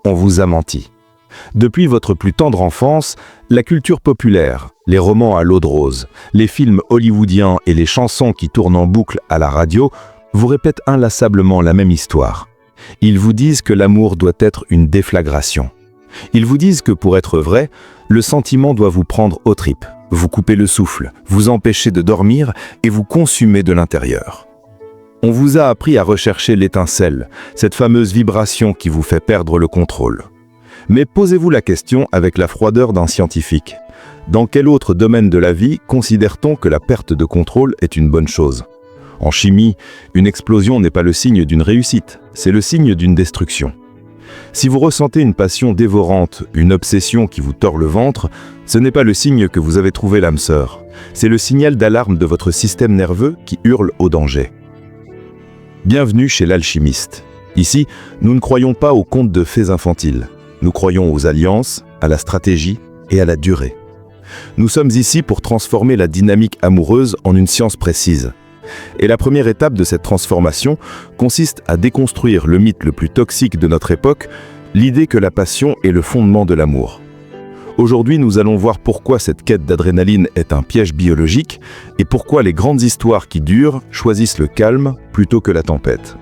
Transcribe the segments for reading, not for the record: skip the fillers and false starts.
on vous a menti. Depuis votre plus tendre enfance, la culture populaire, les romans à l'eau de rose, les films hollywoodiens et les chansons qui tournent en boucle à la radio vous répètent inlassablement la même histoire. Ils vous disent que l'amour doit être une déflagration. Ils vous disent que pour être vrai, le sentiment doit vous prendre aux tripes, vous couper le souffle, vous empêcher de dormir et vous consumer de l'intérieur. On vous a appris à rechercher l'étincelle, cette fameuse vibration qui vous fait perdre le contrôle. Mais posez-vous la question avec la froideur d'un scientifique. Dans quel autre domaine de la vie considère-t-on que la perte de contrôle est une bonne chose ? En chimie, une explosion n'est pas le signe d'une réussite, c'est le signe d'une destruction. Si vous ressentez une passion dévorante, une obsession qui vous tord le ventre, ce n'est pas le signe que vous avez trouvé l'âme sœur. C'est le signal d'alarme de votre système nerveux qui hurle au danger. Bienvenue chez l'alchimiste. Ici, nous ne croyons pas aux contes de fées infantiles. Nous croyons aux alliances, à la stratégie et à la durée. Nous sommes ici pour transformer la dynamique amoureuse en une science précise. Et la première étape de cette transformation consiste à déconstruire le mythe le plus toxique de notre époque, l'idée que la passion est le fondement de l'amour. Aujourd'hui, nous allons voir pourquoi cette quête d'adrénaline est un piège biologique et pourquoi les grandes histoires qui durent choisissent le calme plutôt que la tempête.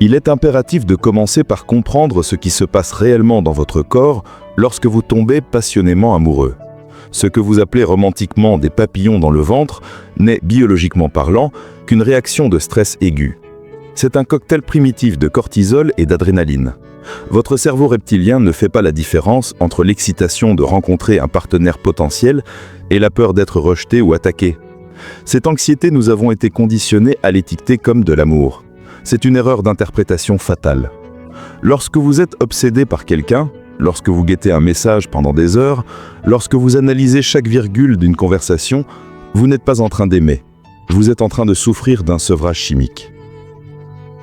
Il est impératif de commencer par comprendre ce qui se passe réellement dans votre corps lorsque vous tombez passionnément amoureux. Ce que vous appelez romantiquement des papillons dans le ventre n'est, biologiquement parlant, qu'une réaction de stress aigu. C'est un cocktail primitif de cortisol et d'adrénaline. Votre cerveau reptilien ne fait pas la différence entre l'excitation de rencontrer un partenaire potentiel et la peur d'être rejeté ou attaqué. Cette anxiété, nous avons été conditionnés à l'étiqueter comme de l'amour. C'est une erreur d'interprétation fatale. Lorsque vous êtes obsédé par quelqu'un, lorsque vous guettez un message pendant des heures, lorsque vous analysez chaque virgule d'une conversation, vous n'êtes pas en train d'aimer. Vous êtes en train de souffrir d'un sevrage chimique.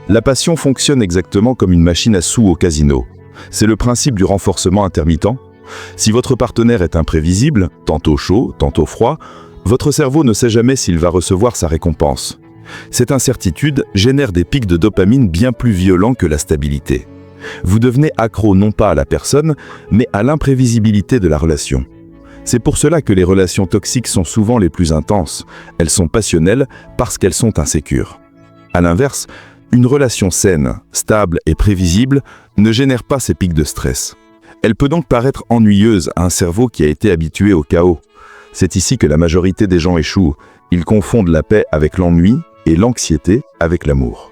La passion fonctionne exactement comme une machine à sous au casino. C'est le principe du renforcement intermittent. Si votre partenaire est imprévisible, tantôt chaud, tantôt froid, votre cerveau ne sait jamais s'il va recevoir sa récompense. Cette incertitude génère des pics de dopamine bien plus violents que la stabilité. Vous devenez accro non pas à la personne, mais à l'imprévisibilité de la relation. C'est pour cela que les relations toxiques sont souvent les plus intenses. Elles sont passionnelles parce qu'elles sont insécures. À l'inverse, une relation saine, stable et prévisible ne génère pas ces pics de stress. Elle peut donc paraître ennuyeuse à un cerveau qui a été habitué au chaos. C'est ici que la majorité des gens échouent. Ils confondent la paix avec l'ennui et l'anxiété avec l'amour.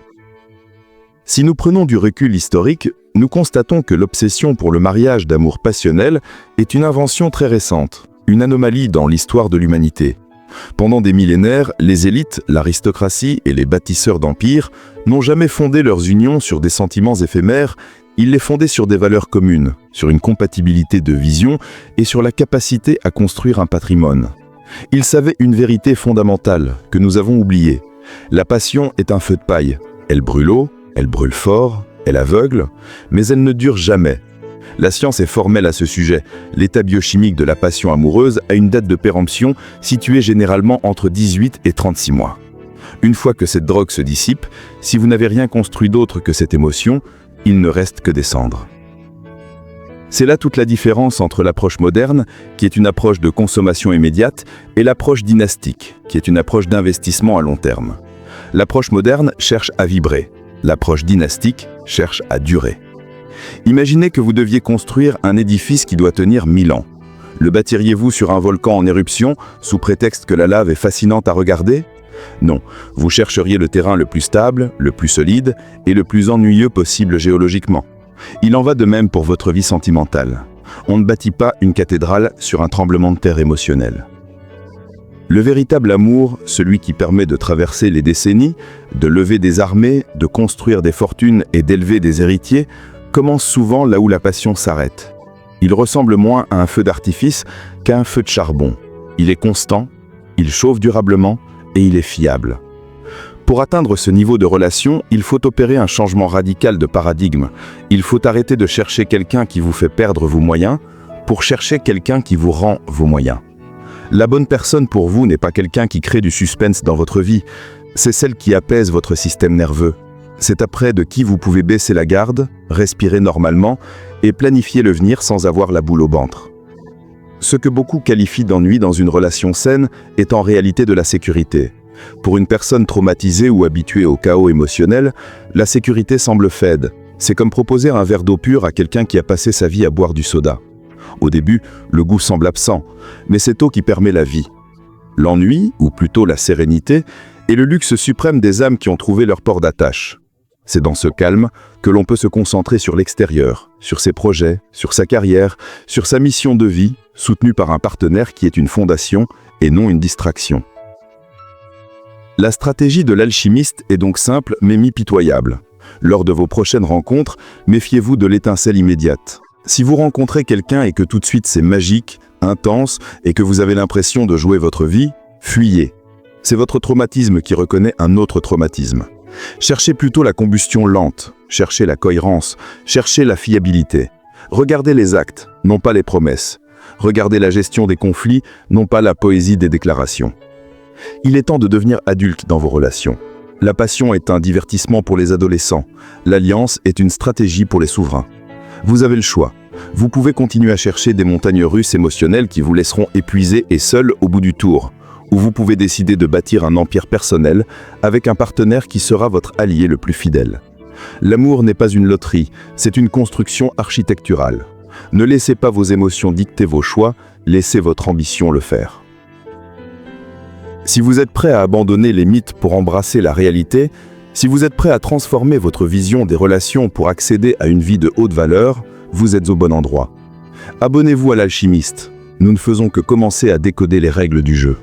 Si nous prenons du recul historique, nous constatons que l'obsession pour le mariage d'amour passionnel est une invention très récente, une anomalie dans l'histoire de l'humanité. Pendant des millénaires, les élites, l'aristocratie et les bâtisseurs d'empires n'ont jamais fondé leurs unions sur des sentiments éphémères, ils les fondaient sur des valeurs communes, sur une compatibilité de vision et sur la capacité à construire un patrimoine. Ils savaient une vérité fondamentale que nous avons oubliée. La passion est un feu de paille. Elle brûle haut, elle brûle fort, elle aveugle, mais elle ne dure jamais. La science est formelle à ce sujet. L'état biochimique de la passion amoureuse a une date de péremption située généralement entre 18 et 36 mois. Une fois que cette drogue se dissipe, si vous n'avez rien construit d'autre que cette émotion, il ne reste que des cendres. C'est là toute la différence entre l'approche moderne, qui est une approche de consommation immédiate, et l'approche dynastique, qui est une approche d'investissement à long terme. L'approche moderne cherche à vibrer. L'approche dynastique cherche à durer. Imaginez que vous deviez construire un édifice qui doit tenir 1000 ans. Le bâtiriez-vous sur un volcan en éruption, sous prétexte que la lave est fascinante à regarder ? Non, vous chercheriez le terrain le plus stable, le plus solide et le plus ennuyeux possible géologiquement. Il en va de même pour votre vie sentimentale. On ne bâtit pas une cathédrale sur un tremblement de terre émotionnel. Le véritable amour, celui qui permet de traverser les décennies, de lever des armées, de construire des fortunes et d'élever des héritiers, commence souvent là où la passion s'arrête. Il ressemble moins à un feu d'artifice qu'à un feu de charbon. Il est constant, il chauffe durablement et il est fiable. Pour atteindre ce niveau de relation, il faut opérer un changement radical de paradigme. Il faut arrêter de chercher quelqu'un qui vous fait perdre vos moyens pour chercher quelqu'un qui vous rend vos moyens. La bonne personne pour vous n'est pas quelqu'un qui crée du suspense dans votre vie, c'est celle qui apaise votre système nerveux. C'est après de qui vous pouvez baisser la garde, respirer normalement et planifier le venir sans avoir la boule au ventre. Ce que beaucoup qualifient d'ennui dans une relation saine est en réalité de la sécurité. Pour une personne traumatisée ou habituée au chaos émotionnel, la sécurité semble fade. C'est comme proposer un verre d'eau pure à quelqu'un qui a passé sa vie à boire du soda. Au début, le goût semble absent, mais c'est eau qui permet la vie. L'ennui, ou plutôt la sérénité, est le luxe suprême des âmes qui ont trouvé leur port d'attache. C'est dans ce calme que l'on peut se concentrer sur l'extérieur, sur ses projets, sur sa carrière, sur sa mission de vie, soutenue par un partenaire qui est une fondation et non une distraction. La stratégie de l'alchimiste est donc simple mais mi-pitoyable. Lors de vos prochaines rencontres, méfiez-vous de l'étincelle immédiate. Si vous rencontrez quelqu'un et que tout de suite c'est magique, intense et que vous avez l'impression de jouer votre vie, fuyez. C'est votre traumatisme qui reconnaît un autre traumatisme. Cherchez plutôt la combustion lente, cherchez la cohérence, cherchez la fiabilité. Regardez les actes, non pas les promesses. Regardez la gestion des conflits, non pas la poésie des déclarations. Il est temps de devenir adulte dans vos relations. La passion est un divertissement pour les adolescents. L'alliance est une stratégie pour les souverains. Vous avez le choix. Vous pouvez continuer à chercher des montagnes russes émotionnelles qui vous laisseront épuisés et seuls au bout du tour. Ou vous pouvez décider de bâtir un empire personnel avec un partenaire qui sera votre allié le plus fidèle. L'amour n'est pas une loterie, c'est une construction architecturale. Ne laissez pas vos émotions dicter vos choix, laissez votre ambition le faire. Si vous êtes prêt à abandonner les mythes pour embrasser la réalité, si vous êtes prêt à transformer votre vision des relations pour accéder à une vie de haute valeur, vous êtes au bon endroit. Abonnez-vous à l'Alchimiste. Nous ne faisons que commencer à décoder les règles du jeu.